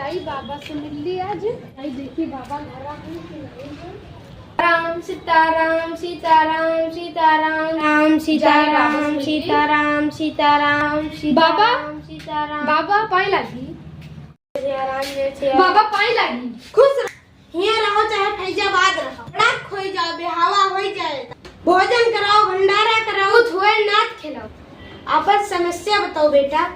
आई बाबा से मिल ली आज। आई देखी बाबा घर आ गए कि नहीं है। राम सीताराम सीताराम सीताराम राम सीताराम सीताराम सीताराम बाबा सीताराम बाबा पाई लगी। राम बाबा पाई लगी। खुश हिया रहो चाहे फैजाबाद रहो, रात खोई जाओ बेहावा हो जाए, भोजन कराओ, भंडारा कराओ, धोए नाच खिलाओ। आपस समस्या बताओ बेटा।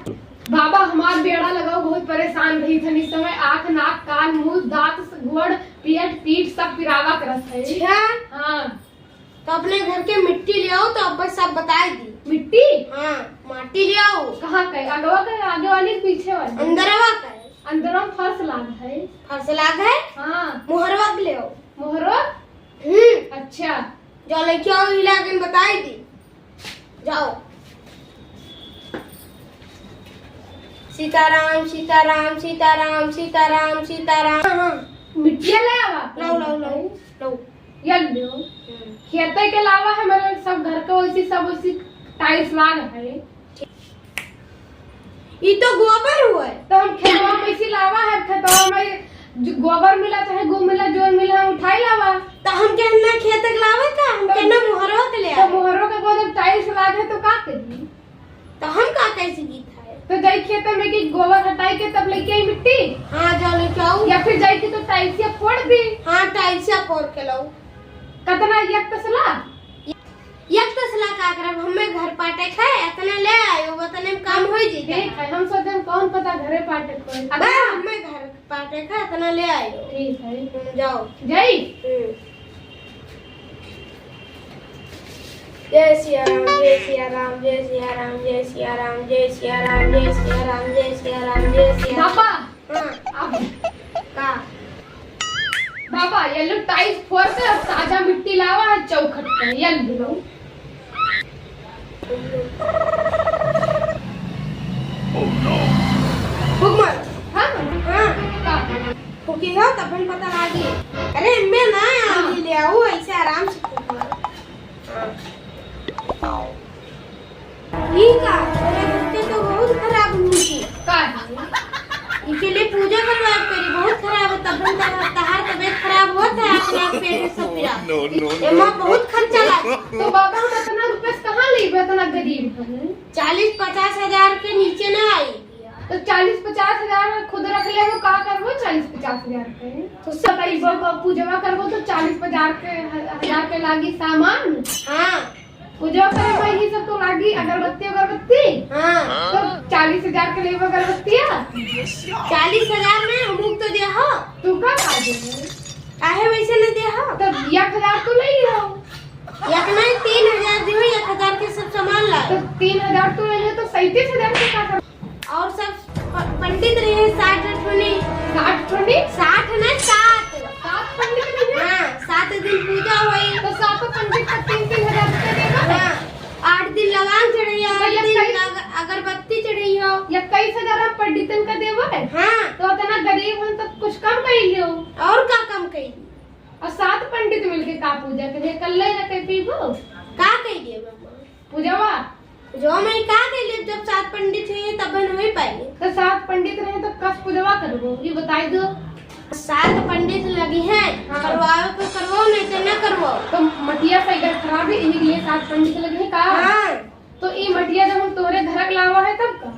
बाबा हमार बेड़ा लगाओ, बहुत परेशान रही थी इस समय। आँख नाक कान मुंह दांत गोड़ पेट पीठ सब पिरावा करत है। अच्छा हाँ तो अपने घर के मिट्टी ले आओ, तो अब सब बता दी। मिट्टी? हाँ माटी ले आओ। कहाँ का? अगवा का? आगे वाली पीछे वाली? अंदरवा का है। अंदर में फर्श लाग है। फर्श लाग है। हाँ मोहरवा ले आओ। मोहरो? अच्छा जो लेके आओ हिला के बताई दी। जाओ। सीताराम सीताराम सीताराम सीताराम सीताराम। हाँ मिट्टिया ले आवा। लाओ लाओ लाओ लाओ। यार लो खेते के अलावा हमारे सब घर का वैसी सब वैसी टाइल्स लाग है। ये तो गोबर हुआ है। तो हम खेतवा में इसी लावा है। खेतवा में जो गोबर मिला चाहे गो मिला जो मिला हम उठाई लावा। तो हम कहना खेत के लावे का, हम कहना मोहरवा के ले तो आवे। मोहरों के बाद टाइल्स लाग है तो का करी? तो हम का कैसे गीत है? तो जाई खेत में की गोबर हटाई के तब लेके आई मिट्टी। हाँ जाओ लेके आओ। या फिर जाई के तो टाइल्स या फोड़ दी। हाँ टाइल्स फोड़ के लाओ। कतना एक तसला? एक तसला का करब, हमें घर पाटे खाए इतना ले आयो, बतने में काम हो जी। ठीक है हम सोचे कौन पता घरे पाटे कोई। अबे हमें घर पाटे खाए इतना ले आयो। ठीक है जाओ। जय जय सिया राम जय सिया राम जय सिया राम जय सिया राम जय सिया राम जय सिया राम जय सिया राम जय सिया। बाबा हाँ अब का बाबा ये लो टाइल्स फोड़ के और ताजा मिट्टी लावा है चौखट पे। ये लो हुकमत। हाँ हाँ का फुकी हो तब हम पता लागी। अरे मैं ना आगे ले आऊँ ऐसे आराम से फुकना। ठीक है मेरे बच्चे तो बहुत खराब हुई का इसके लिए पूजा करवा करी बहुत खराब है। तब तहार तबियत खराब होता है, अपने आप पेट में सब पिरा। एमा बहुत खर्चा लगा। तो बाबा हम इतना रुपए कहाँ लेबे? इतना गरीब है। 40-50 हजार के नीचे ना आई। तो 40-50 हजार खुद रख ले वो का करबो? 40-50 हजार के तो सब पैसा का पूजवा करबो तो 40-50 के हजार के लागी सामान। हाँ पूजा करे में ही सब तो लागी अगरबत्ती हाँ तो 40 हजार के लेबो अगरबत्तिया। 40 हजार में हम तो दे हो। तू का दे काहे वैसे न दे हो? तो 1000 तो ले लियो। एक नहीं 3000 दियो, 1000 के सब सामान ला। तो 3000 तो ले लियो तो 37,000 के का कर? और सब पंडित रहे 60 ठोनी 60 ठंडी 60 न 7 पंडित नहीं है। हाँ 7 दिन पूजा हुई तो 7 पंडित का 3-3 हजार रुपया देगा। हाँ 8 दिन लवांग चढ़ी हो, 8 दिन अगरबत्ती चढ़ी हो। 21,000 आप पंडितन का देवा है। हाँ तो इतना गरीब हन तो कुछ कम कर लियो। और का कम कही और 7 पंडित मिलके का पूजा करे कल ले रखे पीबो का कही दिए बाबा पूजवा। जो मैं का कही लिए जब 7 पंडित हुए तब न हुई पाई। तो 7 पंडित रहे तो कस पूजवा करबो ये बताई दो। 7 पंडित लगी हैं। हाँ। करवाओ तो करवाओ नहीं तो न करवाओ। तो मटिया से इधर खराब है इन्हीं के लिए 7 पंडित लगे हैं का। हाँ तो ये मटिया जब हम तोरे घर लावा है तब का